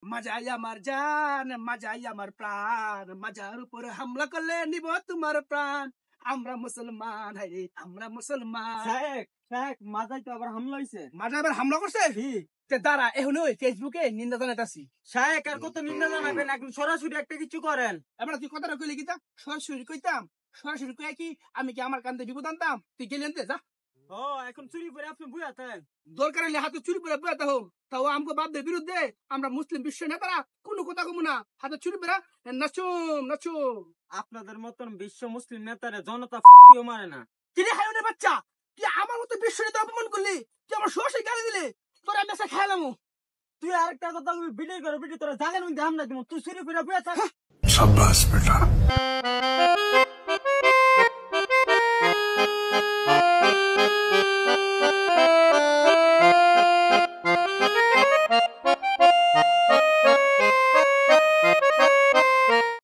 মাজাই আমার জান, মাজাই আমার প্রাণ, মাজার উপর হামলা করলে নিব তোমার প্রাণ। আমরা মুসলমান, হাই আমরা মুসলমান। মাজাই তো আবার হামলা হইছে। মাজা এবার হামলা করছে। তে দাঁড়া, এখন ওই ফেসবুকে নিন্দা জানাইতাছি। শায়েক আর কত নিন্দা জানাবেন, এখন সরাসরি একটা কিছু করেন। এবার তুই কথাটা কইলি কি তা? সরাসরি কইতাম, সরাসরি কইয়া কি আমি কি আমার কান্দে বিপদ আনতাম? তুই গেলি আনতে যা। ও এখন চুরি করে আপনি বুয়া থাকেন। দরকার হলে হাতে চুরি করে বইতে হোক, তাও আমগো বাপদের বিরুদ্ধে আমরা মুসলিম বিশ্ব নেতারা কোনো কথা কমু না। হাতে চুরি বেড়া নাচুম নাচুম। আপনাদের মতন বিশ্ব মুসলিম নেতারে জনতা মারে না। কিরে হায়নের বাচ্চা, তুই আমার মতো বিশ্ব নেতা অপমান করলি, তুই আমার সরাসরি গালি দিলি, তোর আমি এসে খেলাম। তুই আরেকটা কথা ভিডিও করে ভিডিও তোরা জানেন হামলা দিব, তুই চুরি করে বুয়া থাক। शाबाश बेटा।